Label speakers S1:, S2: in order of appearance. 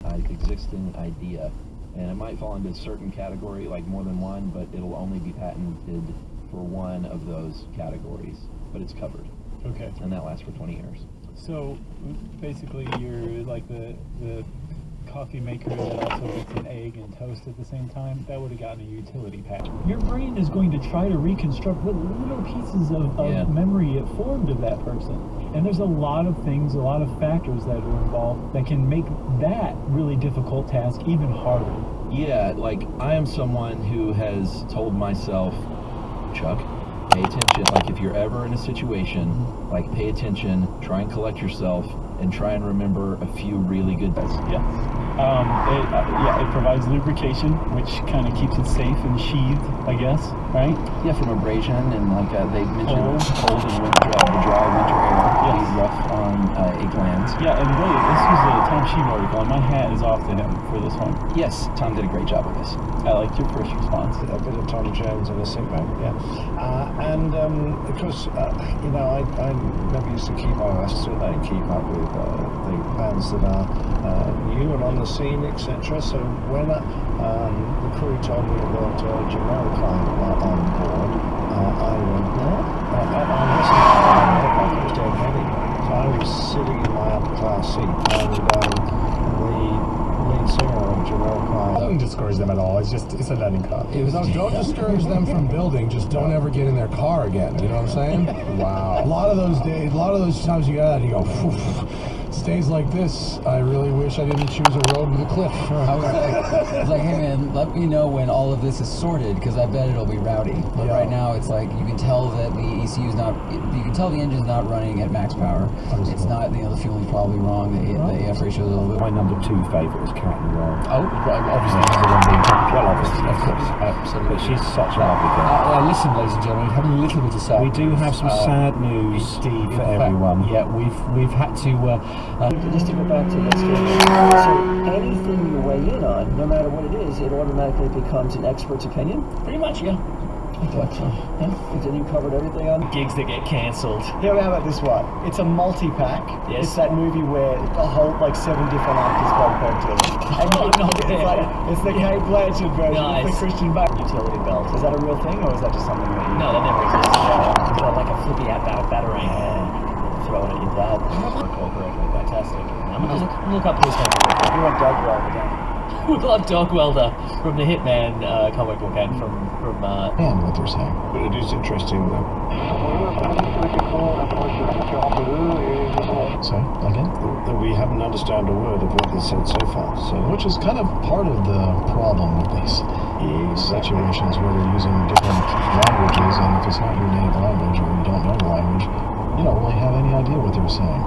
S1: existing idea, and it might fall into a certain category, like more than one, but it'll only be patented for one of those categories, but it's covered.
S2: Okay.
S1: And that lasts for 20 years.
S2: So basically you're like the coffee maker that also gets an egg and toast at the same time. That would have gotten a utility patent. Your brain is going to try to reconstruct what little pieces of memory it formed of that person. And there's a lot of things, a lot of factors that are involved that can make that really difficult task even harder.
S1: Yeah, like I am someone who has told myself, Chuck, pay attention. Like if you're ever in a situation, like pay attention, try and collect yourself, and try and remember a few really good things.
S2: It provides lubrication, which kind of keeps it safe and sheathed, I guess, right?
S1: Yeah, from abrasion and like they mentioned cold and winter, the dry winter air can be rough on a gland.
S2: Yeah, and really, this was a Tom Sheed article, and my hat is off to him for this one.
S1: Yes, Tom did a great job with this.
S2: I liked your first response.
S3: A bit of Tom Jones in a sick bag, of course, I never used to keep, I still don't keep up with the bands that are new and on the scene, etc. So when the crew told me that Jamiroquai were on board, I went, no? I was dead heavy. So I was sitting in my upper class seat, and the lead singer of Jamiroquai.
S4: I don't discourage them at all. It's a learning curve.
S5: Don't discourage them from building. Just don't ever get in their car again. You know what I'm saying?
S4: Wow.
S5: A lot of those days, a lot of those times you get out, you go, phew. Stays like this, I really wish I didn't choose a road with a cliff.
S6: It's like, hey man, let me know when all of this is sorted, because I bet it'll be rowdy. But right now, it's like you can tell that the ECU's not. You can tell the engine's not running at max power. It's not. The fueling's probably wrong. The AF ratio is a little bit.
S7: My number 2 favourite is Cat in the World.
S6: Oh,
S7: right, obviously she's the one being well, obviously, of course,
S6: absolutely.
S7: But she's such a lovely girl.
S4: Listen, ladies and gentlemen, we have a little bit of sad
S7: We do have some sad news for everyone.
S4: Yeah, we've had to.
S8: Just to go back to this, so anything you weigh in on, no matter what it is, it automatically becomes an expert's opinion?
S6: Pretty much, yeah.
S8: I thought so. Yeah. Then you covered everything on
S6: Gigs that get cancelled.
S9: Here, how about this one? It's a multi-pack.
S6: Yes.
S9: It's that movie where a whole, 7 different actors both go to it. It's the Kate Blanchett version.
S6: Nice.
S9: It's the Christian Bale.
S8: utility belt.
S9: Is that a real thing, or is that just something that you...
S6: No, that never existed. Yeah. Like a flippy batarang.
S8: Throw it at your dad.
S6: Fantastic. I'm gonna look up this one.
S8: You want Doug Welder, don't you?
S6: We love Doug Welder from the Hitman comic book and from
S5: And what they're saying.
S3: But it is interesting that
S5: So, again?
S3: that we haven't understood a word of what they said so far. So,
S5: Which is kind of part of the problem with these situations where they're using different languages, and if it's not your native language or you don't know the language, you don't really have any idea what they're saying.